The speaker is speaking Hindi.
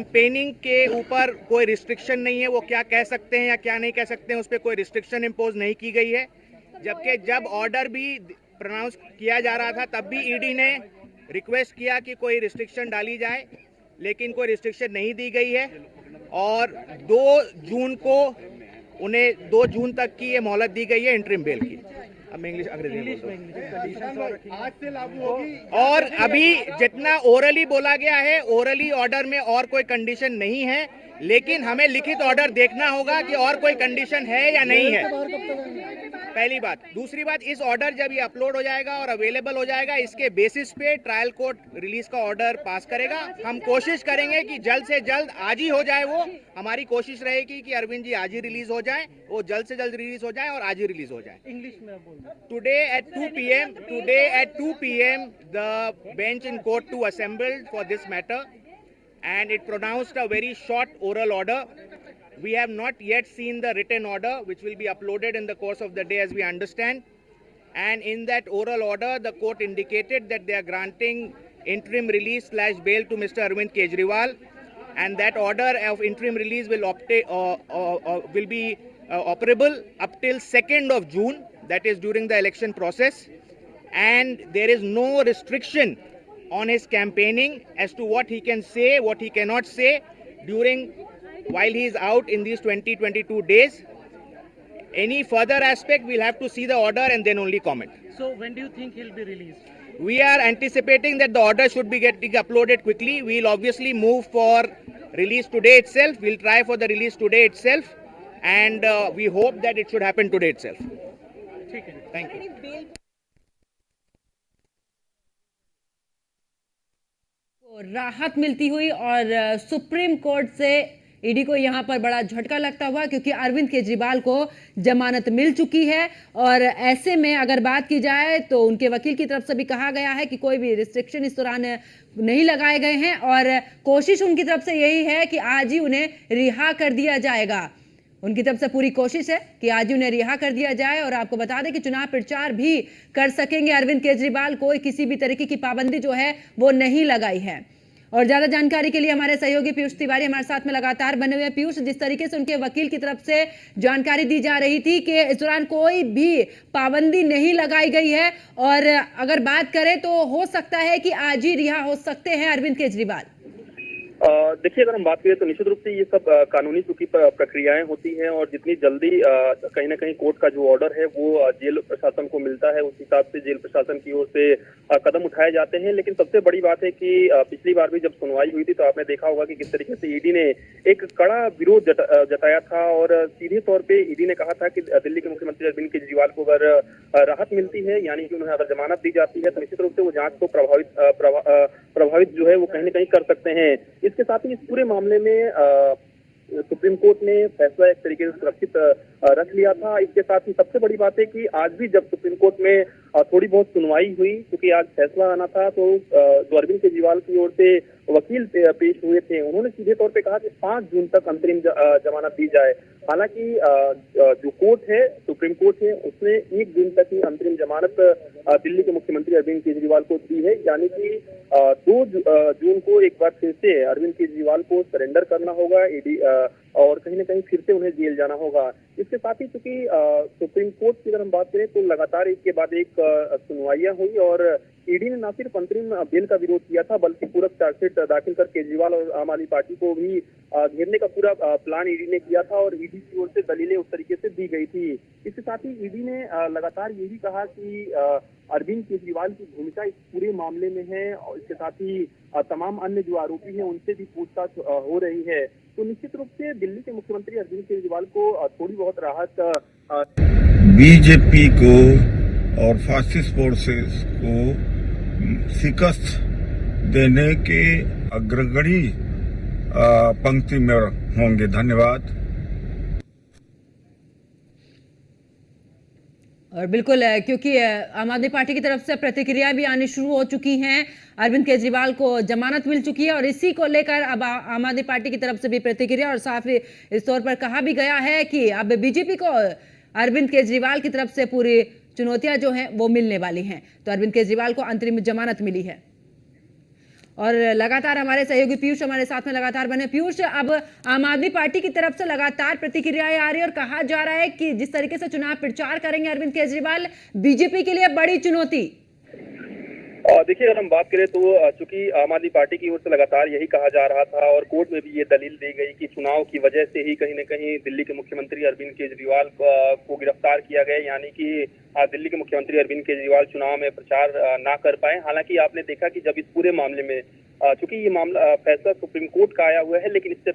कैंपेनिंग के ऊपर कोई रिस्ट्रिक्शन नहीं है, वो क्या कह सकते हैं या क्या नहीं कह सकते हैं उस पर कोई रिस्ट्रिक्शन इम्पोज नहीं की गई है। जबकि जब ऑर्डर भी प्रोनाउंस किया जा रहा था तब भी ईडी ने रिक्वेस्ट किया कि कोई रिस्ट्रिक्शन डाली जाए, लेकिन कोई रिस्ट्रिक्शन नहीं दी गई है। और 2 जून को उन्हें 2 जून तक की ये मोहलत दी गई है इंटरिम बेल की। अब मैं इंग्लिश में आज से लागू होगी। और अभी जितना ओरली बोला गया है, ओरली ऑर्डर में और कोई कंडीशन नहीं है, लेकिन हमें लिखित ऑर्डर देखना होगा कि और कोई कंडीशन है या नहीं है, पहली बात। दूसरी बात, इस ऑर्डर जब ये अपलोड हो जाएगा और अवेलेबल हो जाएगा, इसके बेसिस पे ट्रायल कोर्ट रिलीज का ऑर्डर पास करेगा। हम कोशिश करेंगे कि जल्द से जल्द आज ही हो जाए। वो हमारी कोशिश रहेगी कि अरविंद जी आज ही रिलीज हो जाए, वो जल्द से जल्द रिलीज हो जाए और आज ही रिलीज हो जाए। इंग्लिश में बोलना। Today at 2 p.m. the bench in court 2 assembled for this matter, and it pronounced a very short oral order. We have not yet seen the written order, which will be uploaded in the course of the day as we understand. And in that oral order, the court indicated that they are granting interim release / bail to Mr. Arvind Kejriwal, and that order of interim release will be operable up till 2nd of June, that is during the election process. And there is no restriction on his campaigning as to what he can say, what he cannot say while he is out in these 22 days. Any further aspect, we'll have to see the order and then only comment. So when do you think he'll be released? We are anticipating that the order should be getting uploaded quickly. We'll obviously move for release today itself. We'll try for the release today itself, and we hope that it should happen today itself. Thank you. राहत मिलती हुई और सुप्रीम कोर्ट से ईडी को यहां पर बड़ा झटका लगता हुआ, क्योंकि अरविंद केजरीवाल को जमानत मिल चुकी है। और ऐसे में अगर बात की जाए तो उनके वकील की तरफ से भी कहा गया है कि कोई भी रिस्ट्रिक्शन इस दौरान नहीं लगाए गए हैं और कोशिश उनकी तरफ से यही है कि आज ही उन्हें रिहा कर दिया जाएगा। उनकी तरफ से पूरी कोशिश है कि आज ही उन्हें रिहा कर दिया जाए। और आपको बता दें कि चुनाव प्रचार भी कर सकेंगे अरविंद केजरीवाल, कोई किसी भी तरीके की पाबंदी जो है वो नहीं लगाई है। और ज्यादा जानकारी के लिए हमारे सहयोगी पीयूष तिवारी हमारे साथ में लगातार बने हुए हैं। पीयूष, जिस तरीके से उनके वकील की तरफ से जानकारी दी जा रही थी कि इस दौरान कोई भी पाबंदी नहीं लगाई गई है, और अगर बात करें तो हो सकता है कि आज ही रिहा हो सकते हैं अरविंद केजरीवाल। देखिए, अगर हम बात करें तो निश्चित रूप से ये सब कानूनी चूंकि प्रक्रियाएं होती हैं और जितनी जल्दी कहीं ना कहीं कोर्ट का जो ऑर्डर है वो जेल प्रशासन को मिलता है, उस हिसाब से जेल प्रशासन की ओर से कदम उठाए जाते हैं। लेकिन सबसे बड़ी बात है कि पिछली बार भी जब सुनवाई हुई थी तो आपने देखा होगा कि किस तरीके से ईडी ने एक कड़ा विरोध जताया था और सीधे तौर पे ईडी ने कहा था कि दिल्ली के मुख्यमंत्री अरविंद केजरीवाल को अगर राहत मिलती है, यानी कि उन्हें अगर जमानत दी जाती है, तो निश्चित रूप से वो जांच को प्रभावित जो है वो कहीं ना कहीं कर सकते हैं। इसके साथ ही इस पूरे मामले में सुप्रीम कोर्ट ने फैसला एक तरीके से सुरक्षित रख लिया था। इसके साथ ही सबसे बड़ी बात है कि आज भी जब सुप्रीम कोर्ट में थोड़ी बहुत सुनवाई हुई, क्योंकि आज फैसला आना था, तो जो अरविंद केजरीवाल की ओर से वकील पेश हुए थे, उन्होंने सीधे तौर पे कहा कि 5 जून तक अंतरिम जमानत दी जाए। हालांकि जो कोर्ट है, सुप्रीम कोर्ट है, उसने 1 जून तक ही अंतरिम जमानत दिल्ली के मुख्यमंत्री अरविंद केजरीवाल को दी है, यानी कि 2 जून को एक बार फिर से अरविंद केजरीवाल को सरेंडर करना होगा ईडी, और कहीं ना कहीं फिर से उन्हें जेल जाना होगा। इसके साथ ही चूंकि सुप्रीम कोर्ट की अगर हम बात करें तो लगातार एक के बाद एक सुनवाइयां हुई और ईडी ने न सिर्फ अंतरिम बेल का विरोध किया था, बल्कि पूरक चार्जशीट दाखिल कर केजरीवाल और आम आदमी पार्टी को भी घेरने का पूरा प्लान ईडी ने किया था और ईडी की ओर से दलीलें उस तरीके से दी गई थी। इसके साथ ही ईडी ने लगातार ये भी कहा कि अरविंद केजरीवाल की भूमिका इस पूरे मामले में है, और इसके साथ ही तमाम अन्य जो आरोपी हैं उनसे भी पूछताछ हो रही है। तो निश्चित रूप से दिल्ली के मुख्यमंत्री अरविंद केजरीवाल को थोड़ी बहुत राहत बीजेपी को और फासिस्ट फोर्सेस को शिकस्त देने के अग्रगणी पंक्ति में होंगे। धन्यवाद। और बिल्कुल, क्योंकि आम आदमी पार्टी की तरफ से प्रतिक्रिया भी आनी शुरू हो चुकी हैं, अरविंद केजरीवाल को जमानत मिल चुकी है और इसी को लेकर अब आम आदमी पार्टी की तरफ से भी प्रतिक्रिया और साफ इस तौर पर कहा भी गया है कि अब बीजेपी को अरविंद केजरीवाल की तरफ से पूरी चुनौतियां जो हैं वो मिलने वाली हैं। तो अरविंद केजरीवाल को अंतरिम जमानत मिली है। और लगातार हमारे सहयोगी पीयूष हमारे साथ में लगातार बने। पीयूष, अब आम आदमी पार्टी की तरफ से लगातार प्रतिक्रियाएं आ रही है और कहा जा रहा है कि जिस तरीके से चुनाव प्रचार करेंगे अरविंद केजरीवाल, बीजेपी के लिए बड़ी चुनौती। देखिए, अगर हम बात करें तो चूंकि आम आदमी पार्टी की ओर से लगातार यही कहा जा रहा था और कोर्ट में भी ये दलील दी गई कि चुनाव की वजह से ही कहीं न कहीं दिल्ली के मुख्यमंत्री अरविंद केजरीवाल को गिरफ्तार किया गया, यानी कि दिल्ली के मुख्यमंत्री अरविंद केजरीवाल चुनाव में प्रचार ना कर पाए। हालांकि आपने देखा कि जब इस पूरे मामले में चूंकि ये मामला फैसला सुप्रीम कोर्ट का आया हुआ है, लेकिन इससे